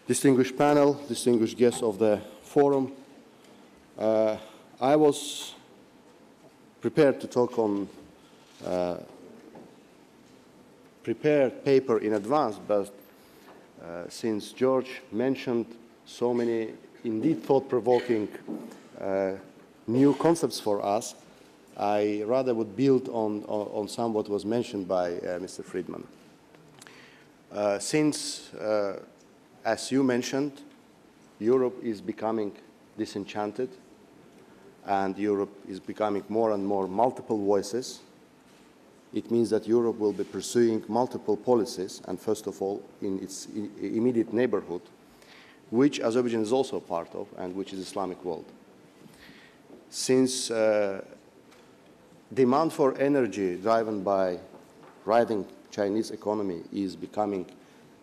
Distinguished panel, distinguished guests of the forum, I was prepared to talk on prepared paper in advance, but since George mentioned so many indeed thought-provoking new concepts for us, I rather would build on some what was mentioned by Mr. Friedman. Since, as you mentioned, Europe is becoming disenchanted, and Europe is becoming more and more multiple voices. It means that Europe will be pursuing multiple policies, and first of all, in its immediate neighborhood, which Azerbaijan is also part of, and which is Islamic world. Since demand for energy driven by rising Chinese economy is becoming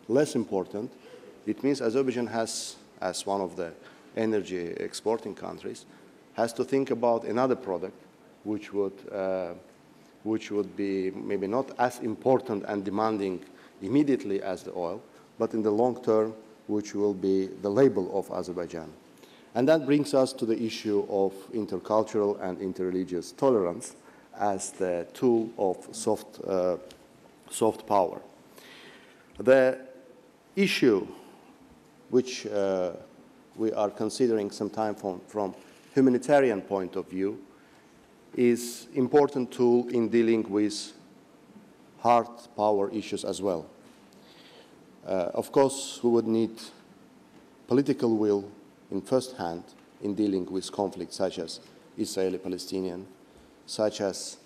less important, it means Azerbaijan has, as one of the energy exporting countries, has to think about another product which would be maybe not as important and demanding immediately as the oil, but in the long term, which will be the label of Azerbaijan. And that brings us to the issue of intercultural and interreligious tolerance as the tool of soft power. The issue which we are considering sometime from humanitarian point of view is important tool in dealing with hard power issues as well. Of course, we would need political will in first hand in dealing with conflicts such as Israeli-Palestinian, such as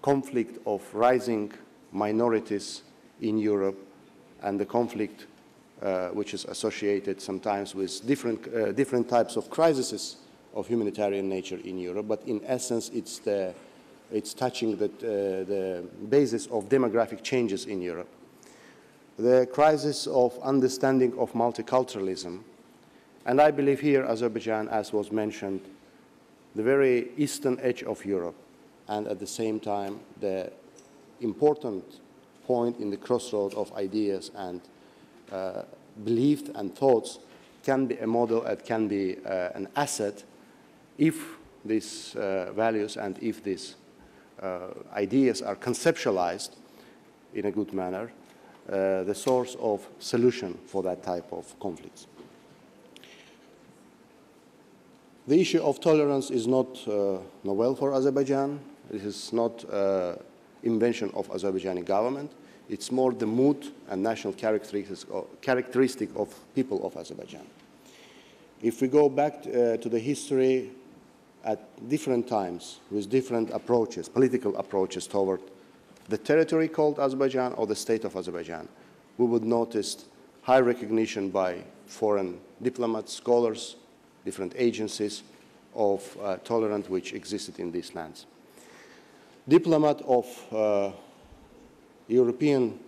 conflict of rising minorities in Europe, and the conflict which is associated sometimes with different types of crises of humanitarian nature in Europe, but in essence it's touching the basis of demographic changes in Europe. The crisis of understanding of multiculturalism, and I believe here Azerbaijan, as was mentioned, the very eastern edge of Europe, and at the same time the important point in the crossroad of ideas and beliefs and thoughts can be a model, it can be an asset if these values and if these ideas are conceptualized in a good manner, the source of solution for that type of conflicts. The issue of tolerance is not novel for Azerbaijan. This is not invention of Azerbaijani government. It's more the mood and national characteristic of people of Azerbaijan. If we go back to the history at different times with different approaches, political approaches toward the territory called Azerbaijan or the state of Azerbaijan, we would notice high recognition by foreign diplomats, scholars, different agencies of tolerance which existed in these lands. Diplomat of European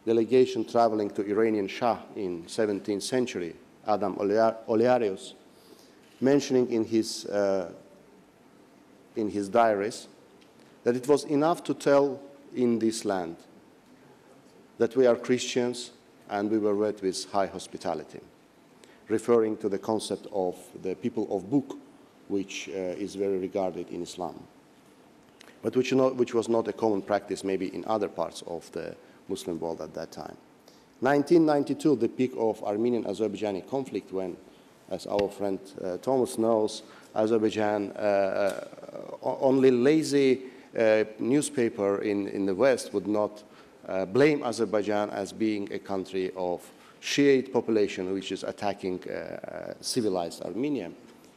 delegation traveling to Iranian Shah in 17th century, Adam Olearius, mentioning in his diaries that it was enough to tell in this land that we are Christians and we were met with high hospitality, referring to the concept of the people of book, which is very regarded in Islam, but which was not a common practice maybe in other parts of the Muslim world at that time. 1992, the peak of Armenian-Azerbaijani conflict, when, as our friend Thomas knows, Azerbaijan, only lazy newspaper in the West would not blame Azerbaijan as being a country of Shiite population which is attacking civilized Armenia.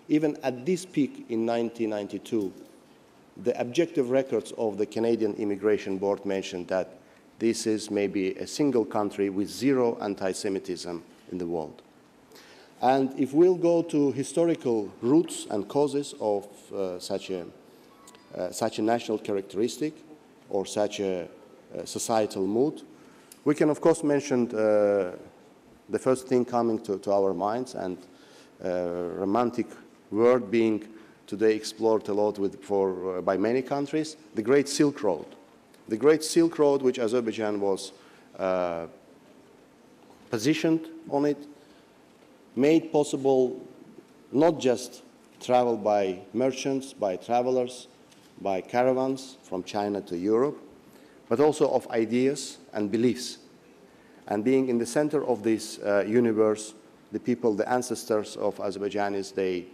Even at this peak in 1992, the objective records of the Canadian Immigration Board mentioned that this is maybe a single country with zero anti-Semitism in the world. And if we'll go to historical roots and causes of such a national characteristic or such a societal mood, we can of course mention the first thing coming to our minds, and romantic word being today explored a lot by many countries, the Great Silk Road. The Great Silk Road, which Azerbaijan was positioned on it, made possible not just travel by merchants, by travelers, by caravans from China to Europe, but also of ideas and beliefs. And being in the center of this universe, the people, the ancestors of Azerbaijanis, they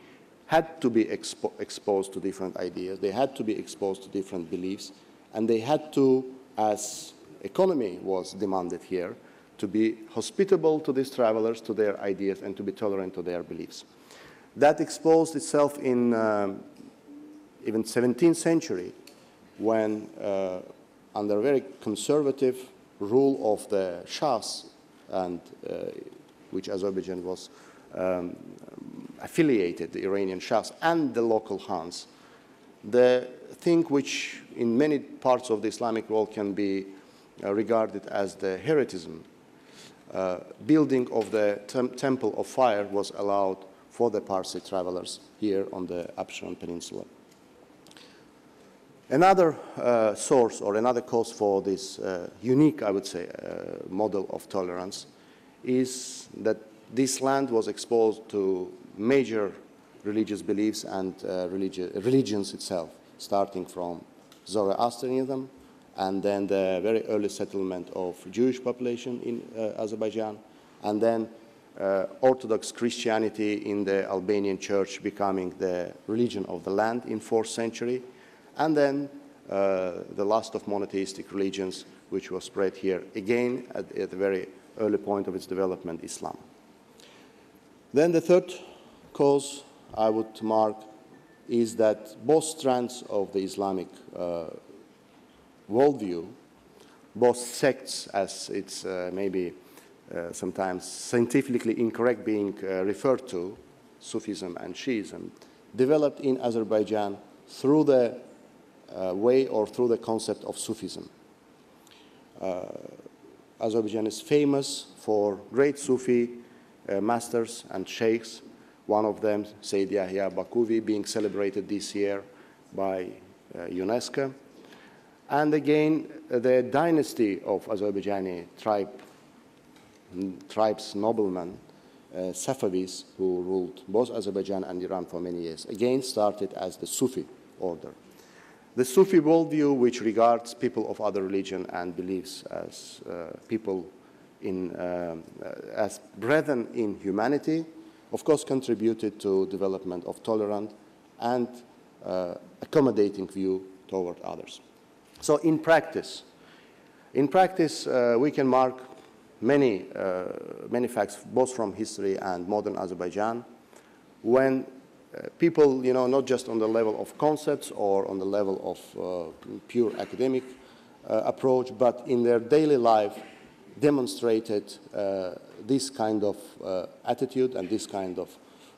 had to be exposed to different ideas, they had to be exposed to different beliefs, and they had to, as economy was demanded here, to be hospitable to these travelers, to their ideas, and to be tolerant to their beliefs. That exposed itself in even 17th century, when under very conservative rule of the Shahs, and which Azerbaijan was affiliated, the Iranian Shahs and the local Khans, the thing which in many parts of the Islamic world can be regarded as the heretism, building of the Temple of Fire was allowed for the Parsi travelers here on the Absheron Peninsula. Another source or another cause for this unique, I would say, model of tolerance is that this land was exposed to major religious beliefs and religions itself, starting from Zoroastrianism and then the very early settlement of Jewish population in Azerbaijan, and then Orthodox Christianity in the Albanian church becoming the religion of the land in 4th century, and then the last of monotheistic religions, which was spread here again at the very early point of its development, Islam. Then the third cause I would mark is that both strands of the Islamic worldview, both sects, as it's maybe sometimes scientifically incorrect being referred to, Sufism and Shiism, developed in Azerbaijan through the way or through the concept of Sufism. Azerbaijan is famous for great Sufi masters and sheikhs, one of them, Sayyid Yahya Bakuvi, being celebrated this year by UNESCO. And again, the dynasty of Azerbaijani tribes, noblemen, Safavis, who ruled both Azerbaijan and Iran for many years, again started as the Sufi order. The Sufi worldview, which regards people of other religion and beliefs as people as brethren in humanity, of course contributed to development of tolerant and accommodating view toward others. So in practice, we can mark many facts, both from history and modern Azerbaijan, when people, not just on the level of concepts or on the level of pure academic approach, but in their daily life demonstrated this kind of attitude and this kind of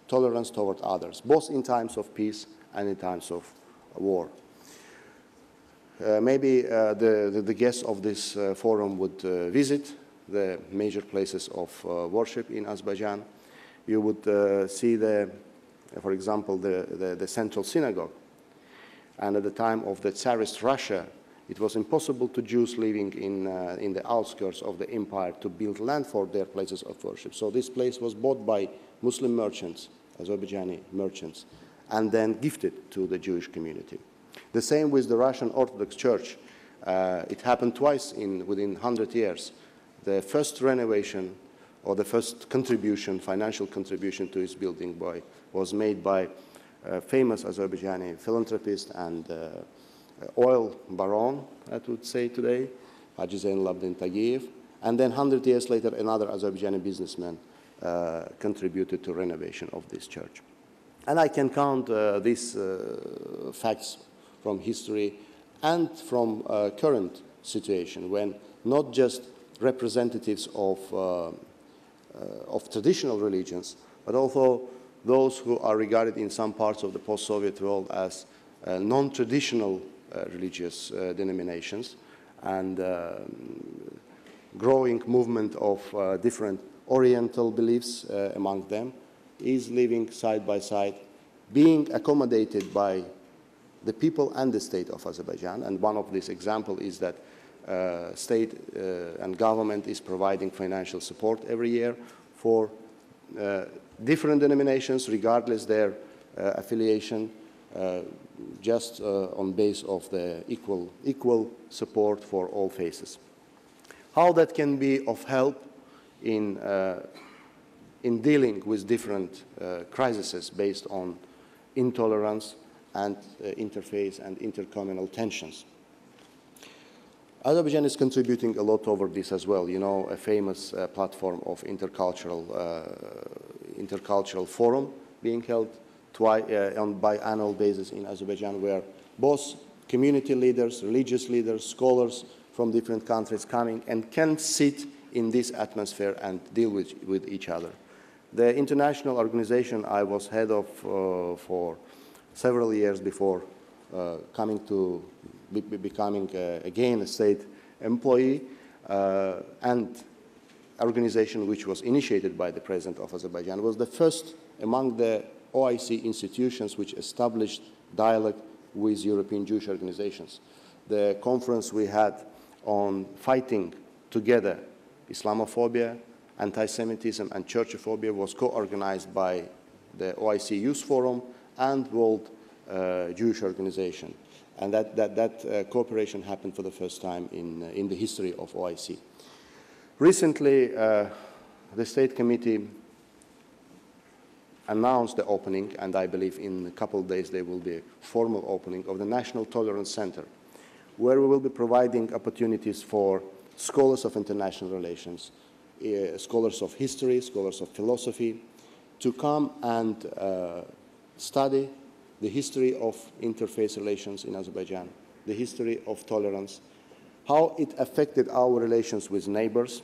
tolerance toward others, both in times of peace and in times of war. Maybe the guests of this forum would visit the major places of worship in Azerbaijan. You would see for example, the central synagogue. And at the time of the Tsarist Russia, it was impossible to Jews living in the outskirts of the empire to build land for their places of worship. So this place was bought by Muslim merchants, Azerbaijani merchants, and then gifted to the Jewish community. The same with the Russian Orthodox Church. It happened twice within 100 years. The first renovation or the first contribution, financial contribution to its building was made by a famous Azerbaijani philanthropist and oil baron, I would say today, Haji Zainalabdin Tagiev. And then 100 years later, another Azerbaijani businessman contributed to renovation of this church. And I can count these facts from history and from current situation, when not just representatives of traditional religions, but also those who are regarded in some parts of the post-Soviet world as non-traditional religious denominations, and growing movement of different Oriental beliefs among them, is living side by side, being accommodated by the people and the state of Azerbaijan. And one of these examples is that state and government is providing financial support every year for different denominations, regardless their affiliation, just on base of the equal support for all faiths. How that can be of help in dealing with different crises based on intolerance and interfaith and intercommunal tensions. Azerbaijan is contributing a lot over this as well. You know, a famous platform of Intercultural Forum being held on biannual basis in Azerbaijan, where both community leaders, religious leaders, scholars from different countries coming and can sit in this atmosphere and deal with each other. The international organization I was head of for several years before becoming again a state employee, and organization which was initiated by the President of Azerbaijan, was the first among the OIC institutions which established dialogue with European Jewish organizations. The conference we had on fighting together Islamophobia, anti-Semitism, and churchophobia was co-organized by the OIC Youth Forum and World Jewish Organization. And that cooperation happened for the first time in the history of OIC. Recently, the State Committee announced the opening, and I believe in a couple of days there will be a formal opening of the National Tolerance Center, where we will be providing opportunities for scholars of international relations, scholars of history, scholars of philosophy, to come and study the history of interfaith relations in Azerbaijan, the history of tolerance, how it affected our relations with neighbors.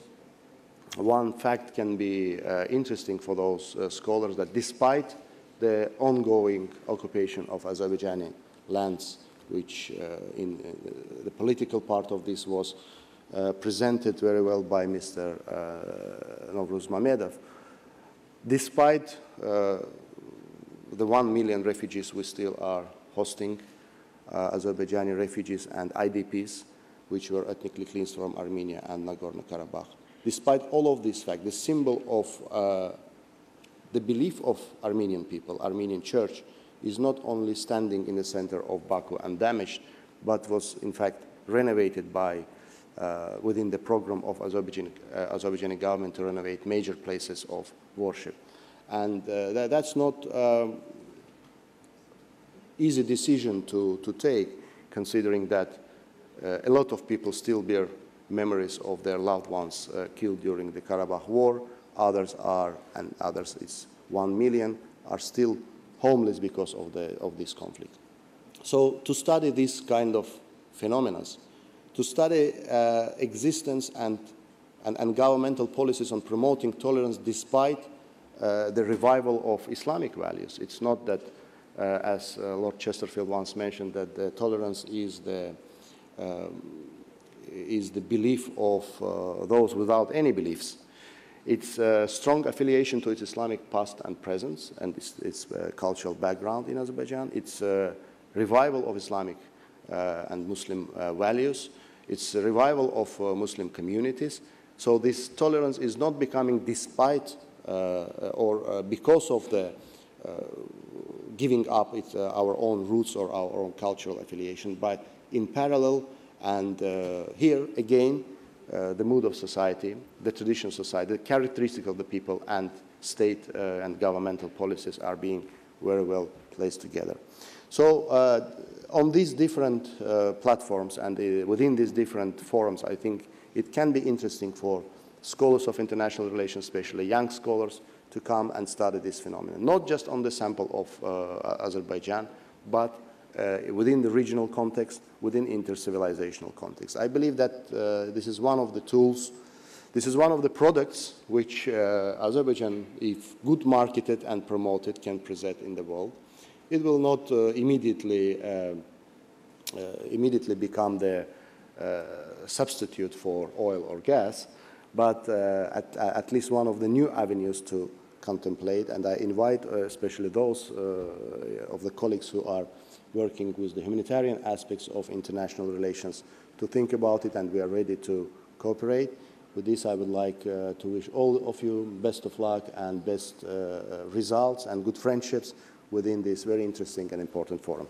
One fact can be interesting for those scholars, that despite the ongoing occupation of Azerbaijani lands, which in the political part of this was presented very well by Mr. Novruz Mamedov, despite the 1 million refugees we still are hosting, Azerbaijani refugees and IDPs, which were ethnically cleansed from Armenia and Nagorno-Karabakh. Despite all of this fact, the symbol of the belief of Armenian people, Armenian church, is not only standing in the center of Baku and damaged, but was in fact renovated by within the program of Azerbaijani government to renovate major places of worship. And that's not easy decision to take, considering that a lot of people still bear memories of their loved ones killed during the Karabakh War. Others are, and others, it's 1 million, are still homeless because of this conflict. So to study this kind of phenomena, to study existence and governmental policies on promoting tolerance despite the revival of Islamic values. It's not that, as Lord Chesterfield once mentioned, that the tolerance is the belief of those without any beliefs. It's a strong affiliation to its Islamic past and present, and its cultural background in Azerbaijan. It's a revival of Islamic and Muslim values. It's a revival of Muslim communities. So this tolerance is not becoming despite or because of the giving up our own roots or our own cultural affiliation, but in parallel. And here again, the mood of society, the tradition of society, the characteristic of the people, and state and governmental policies are being very well placed together. So on these different platforms and within these different forums, I think it can be interesting for scholars of international relations, especially young scholars, to come and study this phenomenon, not just on the sample of Azerbaijan, but within the regional context, within inter-civilizational context. I believe that this is one of the tools, this is one of the products which Azerbaijan, if good marketed and promoted, can present in the world. It will not immediately become the substitute for oil or gas, but at least one of the new avenues to contemplate, and I invite especially those of the colleagues who are working with the humanitarian aspects of international relations to think about it, and we are ready to cooperate. With this, I would like to wish all of you best of luck and best results and good friendships within this very interesting and important forum.